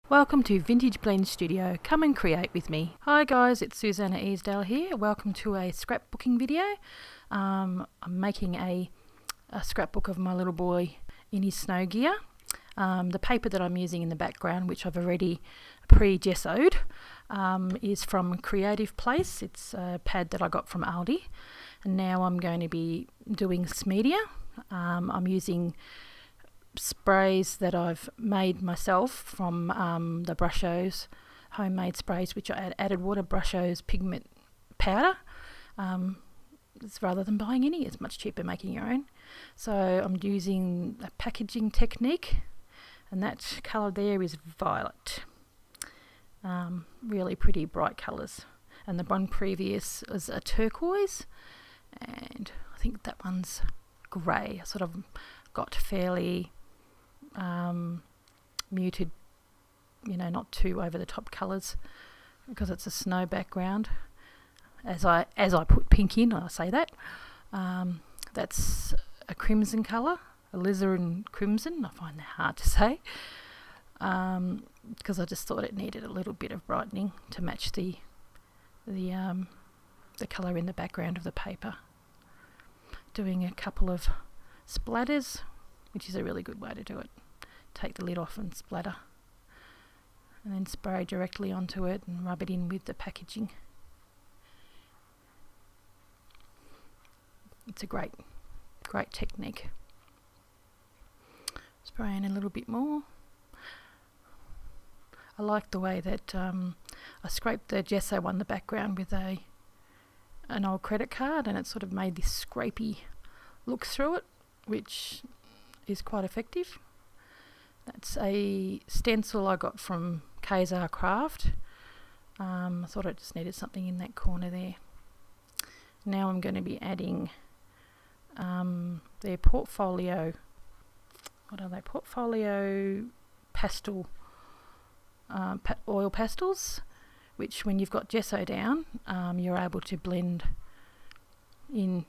Welcome to Vintage Blend Studio. Come and create with me. Hi guys, it's Susanna Easdale here. Welcome to a scrapbooking video. I'm making a scrapbook of my little boy in his snow gear. The paper that I'm using in the background, which I've already pre-gessoed, is from Creative Place. It's a pad that I got from Aldi. And now I'm going to be doing this media. I'm using sprays that I've made myself from the Brushos homemade sprays, which I added water Brushos pigment powder. It's rather than buying any, it's much cheaper making your own. So I'm using a packaging technique, and that colour there is violet. Really pretty bright colours. And the one previous is a turquoise, and I think that one's grey. I sort of got fairly muted, not too over the top colours because it's a snow background. As I put pink in, I say that. That's a crimson colour, alizarin crimson. I find that hard to say because I just thought it needed a little bit of brightening to match the colour in the background of the paper. Doing a couple of splatters, which is a really good way to do it. Take the lid off and splatter, and then spray directly onto it and rub it in with the packaging. It's a great technique. Spray in a little bit more. I like the way that I scraped the gesso on the background with an old credit card, and it sort of made this scrapey look through it, which is quite effective. That's a stencil I got from Kazar Craft. I thought I just needed something in that corner there. Now I'm going to be adding their portfolio. What are they? Portfolio pastel oil pastels, which when you've got gesso down, you're able to blend in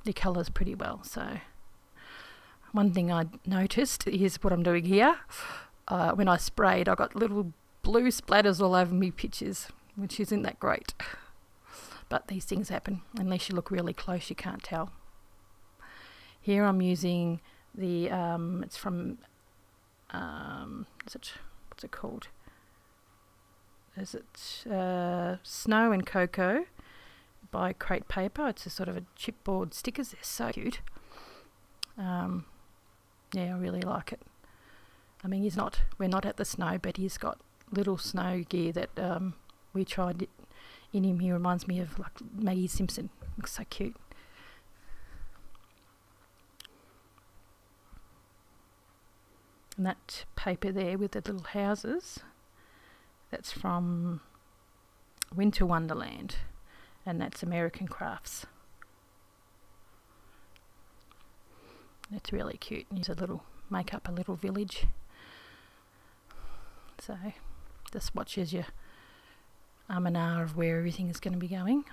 the colours pretty well. So one thing I noticed is what I'm doing here. When I sprayed, I got little blue splatters all over me pictures, which isn't that great. But these things happen. Unless you look really close, you can't tell. Here I'm using the, it's from, what's it called? Is it Snow and Cocoa by Crate Paper. It's a sort of a chipboard stickers. They're so cute. Yeah, I really like it. I mean, we're not at the snow, but he's got little snow gear that we tried in him. He reminds me of like Maggie Simpson. Looks so cute. And that paper there with the little houses, that's from Winter Wonderland, and that's American Crafts. It's really cute. Use make up a little village. So just watch as you and ah of where everything is going to be going.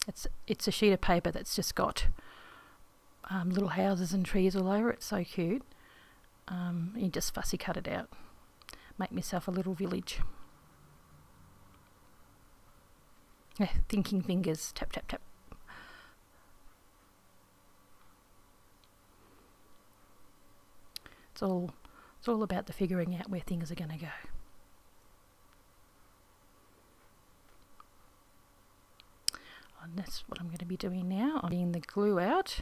It's a sheet of paper that's just got little houses and trees all over it. So cute. You just fussy cut it out. Make myself a little village. Yeah, thinking fingers. Tap tap tap. It's all about the figuring out where things are going to go. And that's what I'm going to be doing now. I'm getting the glue out,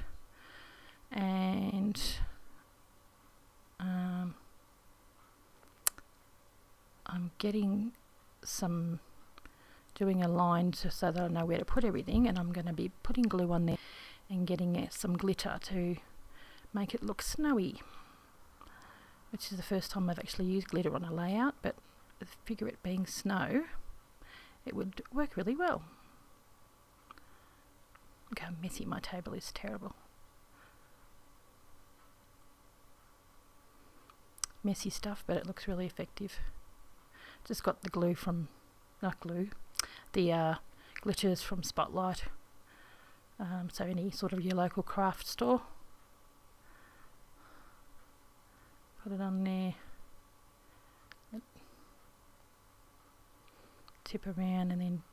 and I'm getting doing a line so that I know where to put everything, and I'm going to be putting glue on there and getting some glitter to make it look snowy, which is the first time I've actually used glitter on a layout, but I figure it being snow, it would work really well. Look how messy my table is. Terrible. Messy stuff, but it looks really effective. Just got the glue from, not glue, the glitters from Spotlight. So any sort of your local craft store. Put it on there. tip around and then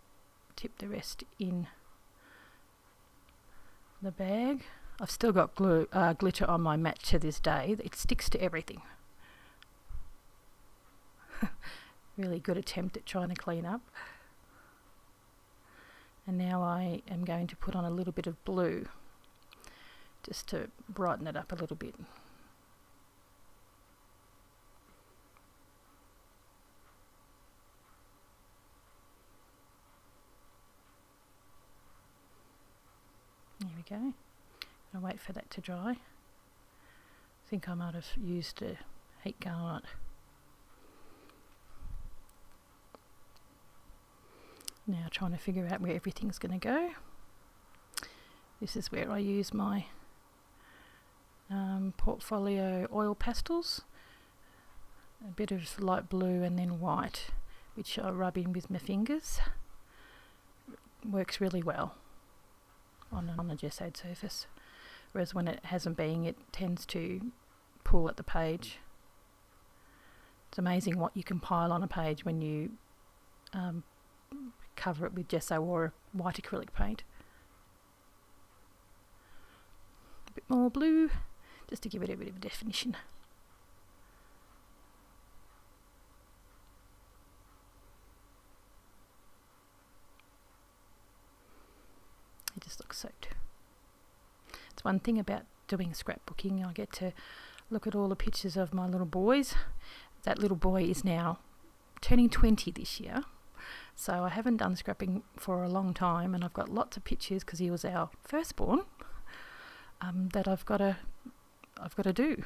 tip the rest in the bag. I've still got glitter on my mat to this day. It sticks to everything. Really good attempt at trying to clean up. And now I am going to put on a little bit of blue just to brighten it up a little bit. There we go. I'll wait for that to dry. I think I might have used a heat gun on it. Now trying to figure out where everything's going to go. This is where I use my portfolio oil pastels. A bit of light blue and then white, which I rub in with my fingers. Works really well on a gessoed surface, whereas when it hasn't been, it tends to pull at the page. It's amazing what you can pile on a page when you cover it with gesso or white acrylic paint. A bit more blue, just to give it a bit of definition. It just looks soaked. It's one thing about doing scrapbooking, I get to look at all the pictures of my little boys. That little boy is now turning 20 this year, so I haven't done scrapping for a long time, and I've got lots of pictures because he was our firstborn that I've got to do.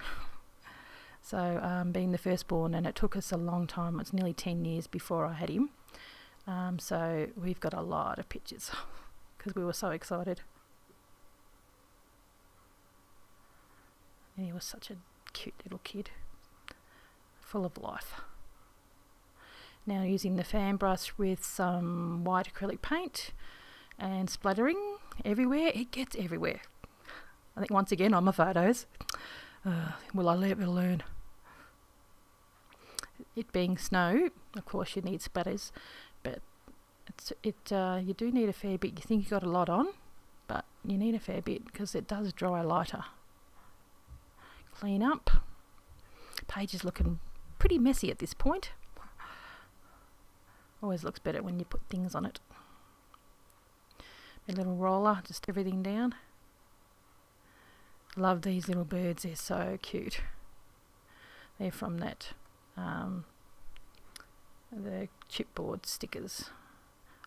So being the firstborn, and it took us a long time. It's nearly 10 years before I had him. So we've got a lot of pictures because we were so excited. And he was such a cute little kid, full of life. Now using the fan brush with some white acrylic paint and splattering everywhere. It gets everywhere. I think once again on my photos. Will I ever learn? It being snow, of course you need splatters, but you do need a fair bit. You think you got a lot on, but you need a fair bit because it does dry lighter. Clean up. Page is looking pretty messy at this point. Always looks better when you put things on it. A little roller, just everything down. Love these little birds, they're so cute. They're from that the chipboard stickers.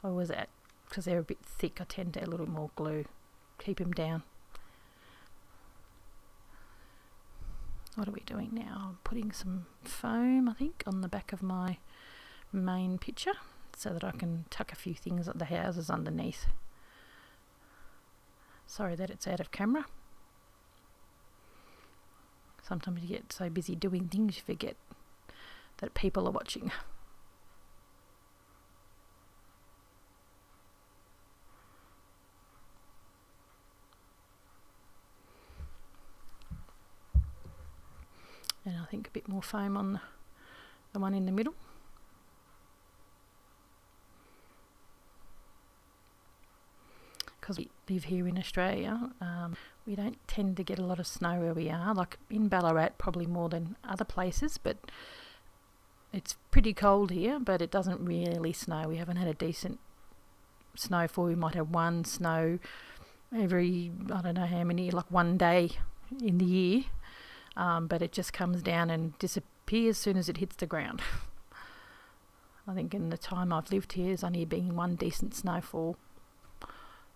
I was at, because they're a bit thick, I tend to add a little more glue, keep them down. What are we doing now? I'm putting some foam, I think, on the back of my main picture so that I can tuck a few things at the houses underneath. Sorry that it's out of camera. Sometimes you get so busy doing things you forget that people are watching. And I think a bit more foam on the one in the middle. Because we live here in Australia, we don't tend to get a lot of snow where we are. Like in Ballarat, probably more than other places, but it's pretty cold here, but it doesn't really snow. We haven't had a decent snowfall. We might have one snow every, I don't know how many, like one day in the year, but it just comes down and disappears as soon as it hits the ground. I think in the time I've lived here, there's only been one decent snowfall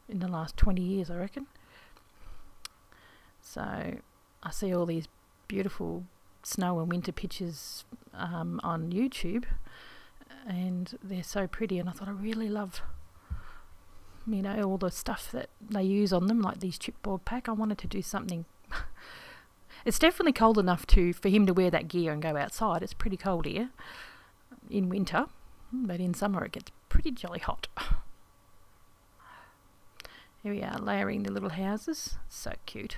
in the last 20 years, I reckon. So I see all these beautiful snow and winter pictures on YouTube, and they're so pretty, and I thought I really love, you know, all the stuff that they use on them, like these chipboard pack. I wanted to do something. It's definitely cold enough for him to wear that gear and go outside. It's pretty cold here in winter, but in summer it gets pretty jolly hot. Here we are, layering the little houses. So cute.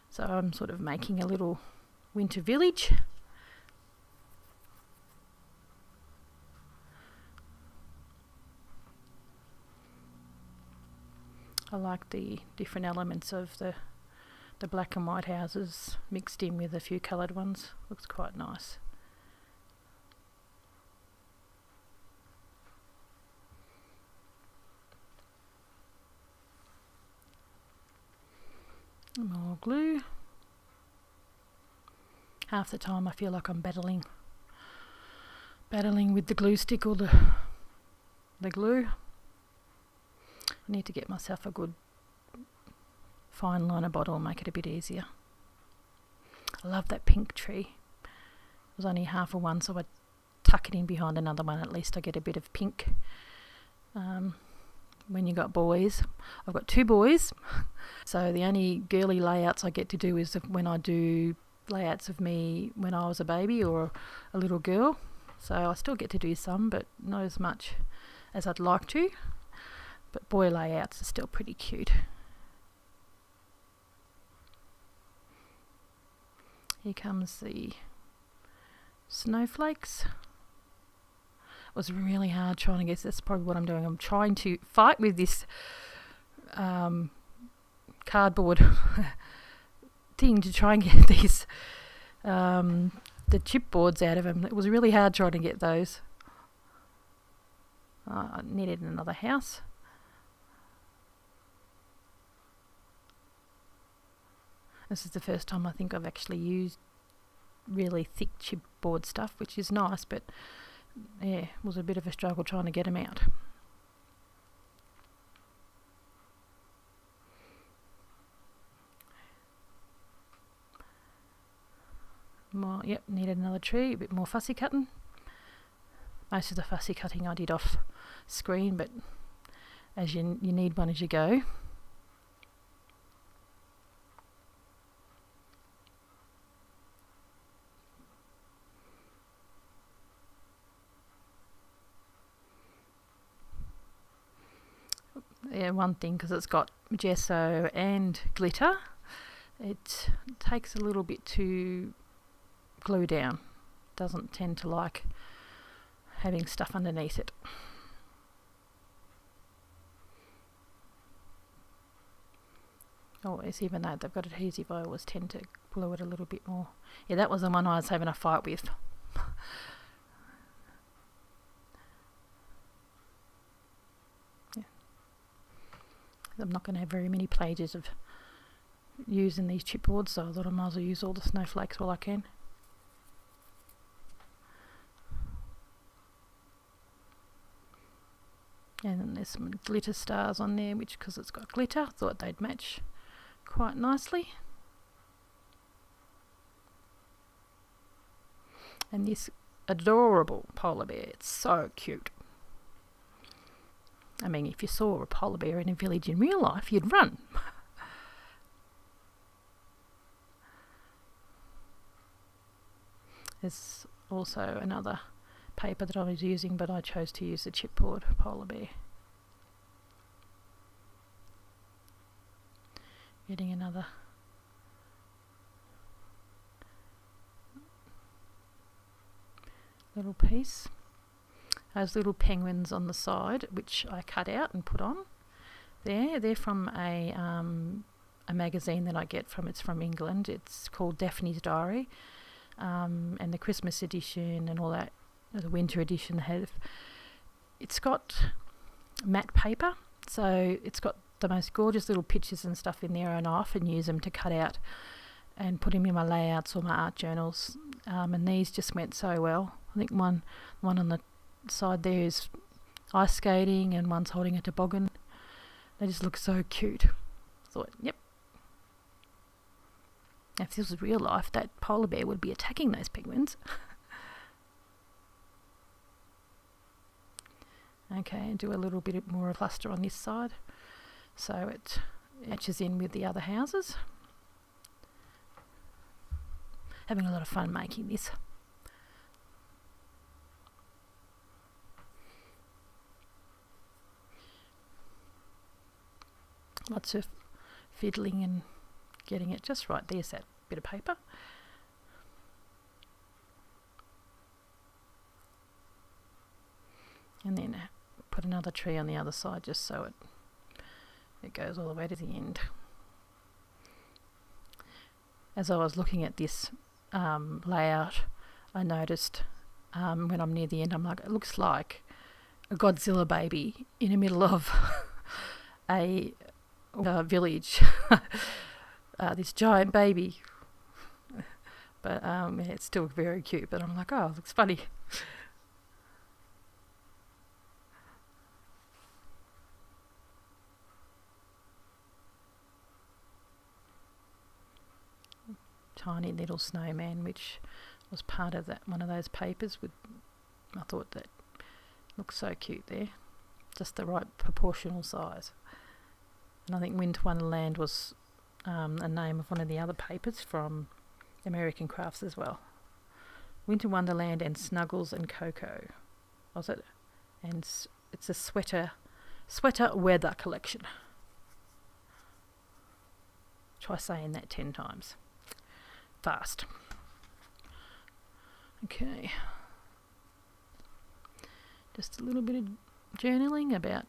So I'm sort of making a little winter village. I like the different elements of the black and white houses mixed in with a few coloured ones. Looks quite nice. More glue. Half the time I feel like I'm battling with the glue stick or the glue. I need to get myself a good fine liner bottle and make it a bit easier. I love that pink tree. It was only half of one, so I tuck it in behind another one. At least I get a bit of pink. When you got boys, I've got 2 boys, so the only girly layouts I get to do is when I do layouts of me when I was a baby or a little girl. So I still get to do some, but not as much as I'd like to. But boy layouts are still pretty cute. Here comes the snowflakes. It was really hard trying to get, that's probably what I'm doing. I'm trying to fight with this cardboard thing to try and get these the chipboards out of them. It was really hard trying to get those. I needed another house. This is the first time I think I've actually used really thick chipboard stuff, which is nice, but yeah, it was a bit of a struggle trying to get them out. More, yep, needed another tree, a bit more fussy cutting. Most of the fussy cutting I did off screen, but as you need one as you go. Yeah, one thing, because it's got gesso and glitter, it takes a little bit to glue down. Doesn't tend to like having stuff underneath it. Always, even though they've got adhesive, I always tend to glue it a little bit more. Yeah, that was the one I was having a fight with. I'm not going to have very many pages of using these chipboards, so I thought I might as well use all the snowflakes while I can. And then there's some glitter stars on there, which, because it's got glitter, thought they'd match quite nicely. And this adorable polar bear, it's so cute. I mean, if you saw a polar bear in a village in real life, you'd run. There's also another paper that I was using, but I chose to use the chipboard polar bear. Getting another little piece. Those little penguins on the side, which I cut out and put on there. They're from a magazine that I get from. It's from England. It's called Daphne's Diary, and the Christmas edition and all that, the winter edition. It's got matte paper, so it's got the most gorgeous little pictures and stuff in there, and I often use them to cut out and put them in my layouts or my art journals. And these just went so well. I think one on the side there is ice skating and one's holding a toboggan. They just look so cute. I thought, yep. If this was real life, that polar bear would be attacking those penguins. Okay, and do a little bit more of cluster on this side so it matches in with the other houses. Having a lot of fun making this. Lots of fiddling and getting it just right. There's that bit of paper. And then put another tree on the other side just so it It goes all the way to the end. As I was looking at this layout, I noticed when I'm near the end, I'm like, it looks like a Godzilla baby in the middle of a village. This giant baby. But yeah, it's still very cute, but I'm like, oh, it looks funny. Tiny little snowman, which was part of that one of those papers. I thought that looks so cute there, just the right proportional size. And I think Winter Wonderland was a name of one of the other papers from American Crafts as well. Winter Wonderland and Snuggles and Cocoa, was it? And it's a sweater weather collection. Try saying that 10 times fast. Okay, just a little bit of journaling about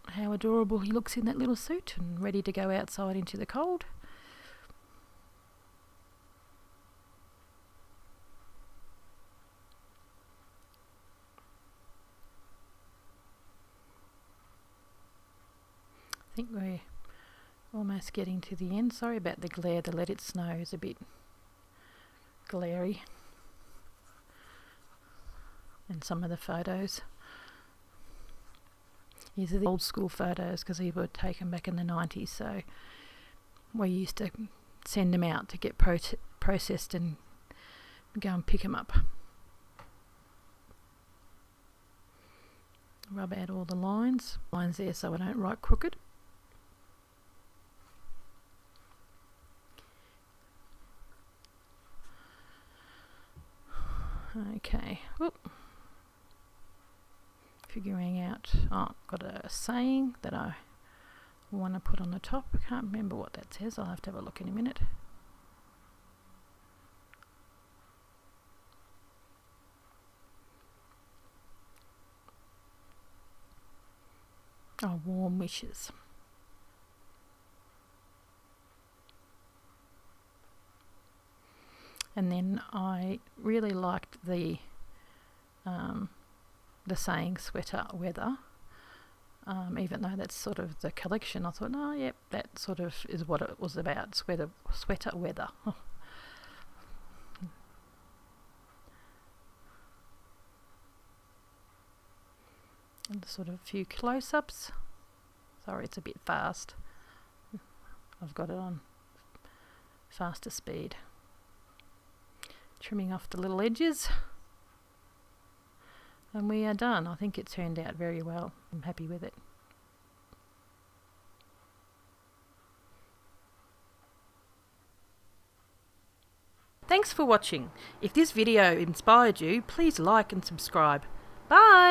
how adorable he looks in that little suit and ready to go outside into the cold. I think we're almost getting to the end. Sorry about the glare. The Let It Snow is a bit glary. And some of the photos. These are the old school photos because they were taken back in the 90s. So we used to send them out to get processed and go and pick them up. Rub out all the lines there so I don't write crooked. Okay, whoop. Figuring out, got a saying that I want to put on the top. I can't remember what that says. I'll have to have a look in a minute. Oh, warm wishes. And then I really liked the saying sweater weather, even though that's sort of the collection. I thought, oh, yep, that sort of is what it was about, sweater weather. And sort of a few close-ups. Sorry, it's a bit fast. I've got it on faster speed. Trimming off the little edges. And we are done. I think it turned out very well. I'm happy with it. Thanks for watching. If this video inspired you, please like and subscribe. Bye!